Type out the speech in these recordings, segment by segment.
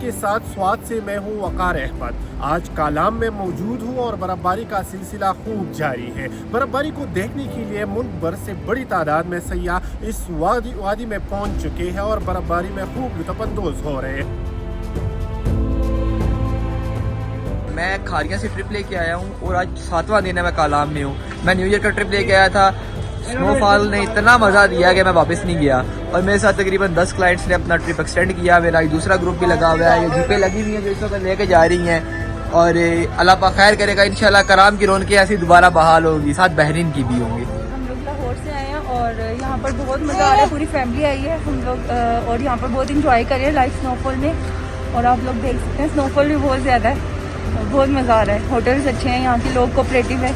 आपके साथ स्वाद से मैं हूं वकार अहमद। आज कालाम में मौजूद हूं और बर्फबारी का सिलसिला खूब जारी है। बर्फबारी को देखने के लिए मुल्क भर से बड़ी तादाद में सयाह इस वादी में पहुंच चुके हैं और बर्फबारी में खूब लुत्फानंदोज हो रहे हैं। मैं खारिया से ट्रिप लेके आया हूँ और आज 7वां दिन है मैं कालाम में हूँ। मैं न्यू ईयर का ट्रिप लेके आया था। स्नोफॉल ने इतना मज़ा दिया कि मैं वापस नहीं गया और मेरे साथ तकरीबन 10 क्लाइंट्स ने अपना ट्रिप एक्सटेंड किया। मेरा एक दूसरा ग्रुप भी लगा हुआ है। ये जीपें लगी हुई हैं जो इस वक्त लेके जा रही हैं और अल्लाह पाक खैर करेगा। इंशाल्लाह कराम की रौनकें ऐसी दोबारा बहाल होगी, साथ बहरीन की भी होंगी। हम लोग लाहौर से आए हैं और यहाँ पर बहुत मज़ा आ रहा है। पूरी फैमिली आई है हम लोग और यहाँ पर बहुत इंजॉय कर रहे हैं लाइव स्नोफॉल में। और आप लोग देख सकते हैं स्नोफॉल भी बहुत ज़्यादा है और बहुत मज़ा आ रहा है। होटल्स अच्छे हैं, यहाँ के लोग कोऑपरेटिव है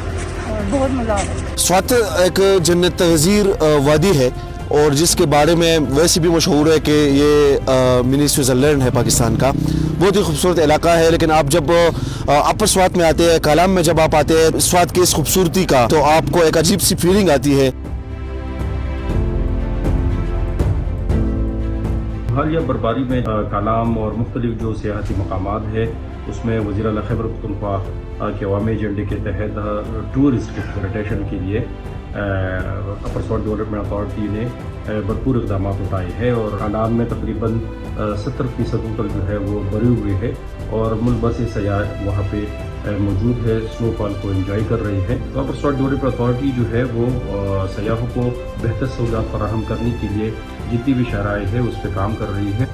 और बहुत मज़ा आ रहा है। स्वात एक जन्नत तहज़ीर वादी है और जिसके बारे में वैसे भी मशहूर है कि ये मिनी स्विट्ज़रलैंड है पाकिस्तान का। बहुत ही खूबसूरत इलाका है। लेकिन आप जब अपर स्वात में आते हैं, कालाम में जब आप आते हैं स्वात की इस खूबसूरती का, तो आपको एक अजीब सी फीलिंग आती है। हालिया बर्फबारी में कालाम और मुख्तलिफ जो सियाहती मकामात है उसमें वज़ीर आला खैबर पख्तूनख्वा के अवामी एजेंडे के तहत टूरिस्ट फैसिलिटेशन के लिए अपर स्वात डेवलपमेंट अथॉरिटी ने भरपूर इक़दाम उठाए हैं और कालाम में तकरीबन 70% होटल जो है वो भरे हुए हैं और मुल्क भर से सयाह वहाँ पे मौजूद है, स्नोफॉल को एंजॉय कर रहे हैं। तो अपर स्वात डेवलपमेंट अथॉरिटी जो है वो सयाहों को बेहतर सहूलियात फराहम करने के लिए जितनी भी शराइ है उस पर काम कर रही है।